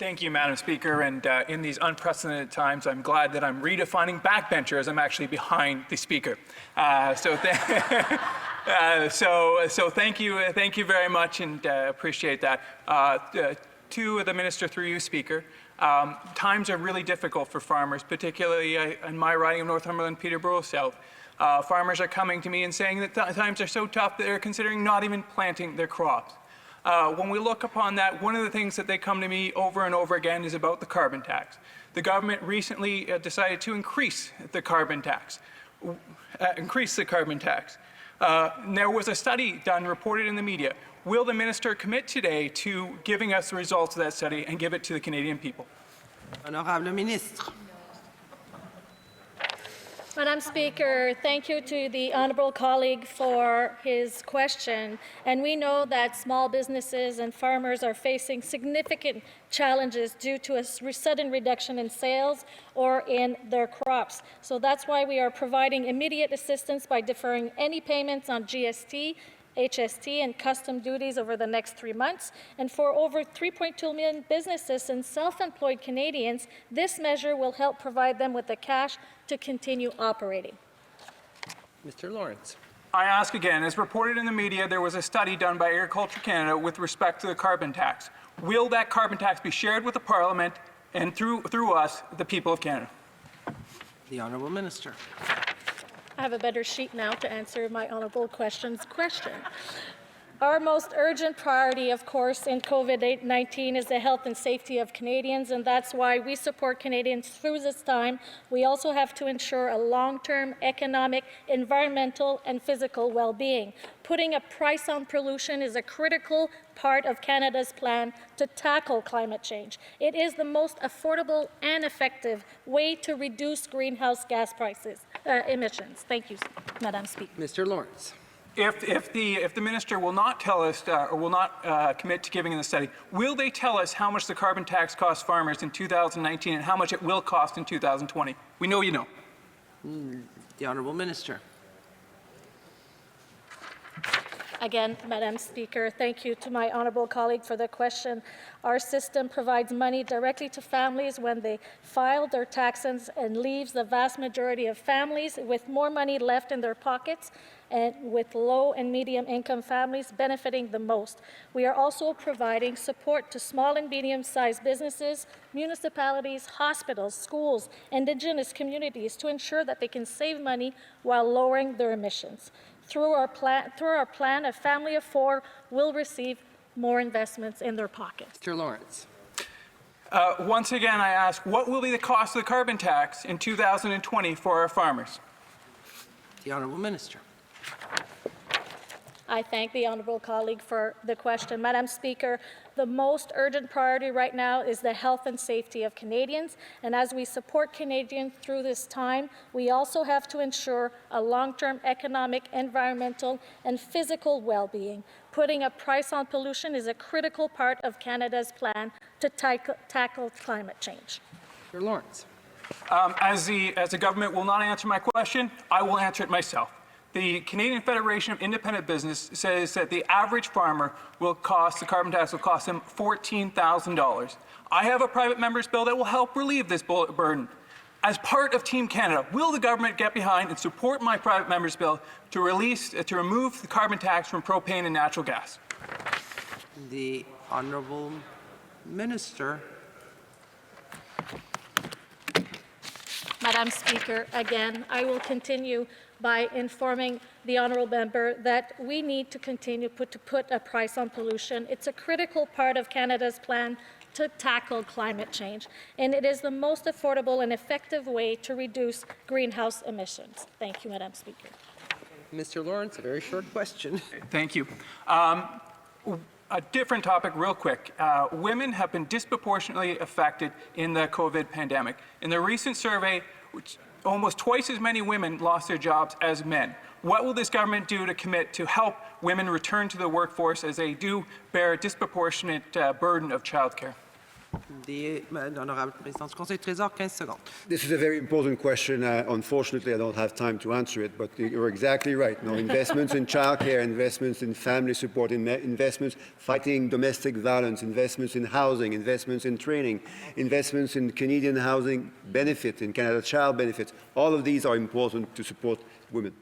Thank you, Madam Speaker. And in these unprecedented times, I'm glad that I'm redefining backbencher as I'm actually behind the Speaker. So thank you very much, and appreciate that. To the Minister, through you, Speaker, times are really difficult for farmers, particularly in my riding of Northumberland, Peterborough South. Farmers are coming to me and saying that times are so tough that they're considering not even planting their crops. When we look upon that, one of the things that they come to me over and over again is about the carbon tax. The government recently decided to increase the carbon tax. There was a study done, reported in the media. Will the minister commit today to giving us the results of that study and give it to the Canadian people? Honorable Ministre. Madam Speaker, thank you to the honourable colleague for his question. And we know that small businesses and farmers are facing significant challenges due to a sudden reduction in sales or in their crops. So that's why we are providing immediate assistance by deferring any payments on GST, HST and custom duties over the next 3 months. And for over 3.2 million businesses and self-employed Canadians, this measure will help provide them with the cash to continue operating. Mr. Lawrence. I ask again, as reported in the media, there was a study done by Agriculture Canada with respect to the carbon tax. Will that carbon tax be shared with the Parliament and through us, the people of Canada? The Honourable Minister. I have a better sheet now to answer my honourable question. Our most urgent priority, of course, in COVID-19 is the health and safety of Canadians, and that's why we support Canadians through this time. We also have to ensure a long-term economic, environmental, and physical well-being. Putting a price on pollution is a critical part of Canada's plan to tackle climate change. It is the most affordable and effective way to reduce greenhouse gas emissions. Thank you, Madam Speaker. Mr. Lawrence. If the minister will not tell us or will not commit to giving the study, will they tell us how much the carbon tax cost farmers in 2019 and how much it will cost in 2020? We know you know. The Honourable Minister. Again, Madam Speaker, thank you to my honourable colleague for the question. Our system provides money directly to families when they file their taxes and leaves the vast majority of families with more money left in their pockets, and with low and medium income families benefiting the most. We are also providing support to small and medium-sized businesses, municipalities, hospitals, schools, Indigenous communities to ensure that they can save money while lowering their emissions. Through our plan, a family of 4 will receive more investments in their pockets. Mr. Lawrence. Once again, I ask, what will be the cost of the carbon tax in 2020 for our farmers? The Honourable Minister. I thank the honourable colleague for the question. Madam Speaker, the most urgent priority right now is the health and safety of Canadians, and as we support Canadians through this time, we also have to ensure a long-term economic, environmental, and physical well-being. Putting a price on pollution is a critical part of Canada's plan to tackle climate change. Mr. Lawrence. As the government will not answer my question, I will answer it myself. The Canadian Federation of Independent Business says that the average farmer the carbon tax will cost them $14,000. I have a private member's bill that will help relieve this burden. As part of Team Canada, will the government get behind and support my private member's bill to remove the carbon tax from propane and natural gas? The Honourable Minister. Madam Speaker, again, I will continue by informing the honourable member that we need to continue to put a price on pollution. It's a critical part of Canada's plan to tackle climate change, and it is the most affordable and effective way to reduce greenhouse emissions. Thank you, Madam Speaker. Mr. Lawrence, a very short question. Thank you. A different topic real quick. Women have been disproportionately affected in the COVID pandemic. In the recent survey, almost twice as many women lost their jobs as men. What will this government do to commit to help women return to the workforce as they do bear a disproportionate burden of childcare? L'honorable président du Conseil du Trésor, 15 secondes. This is a very important question. Unfortunately, I don't have time to answer it, but you're exactly right. No, investments in childcare, investments in family support, investments fighting domestic violence, investments in housing, investments in training, investments in Canadian housing benefit, in Canada Child benefits. All of these are important to support women.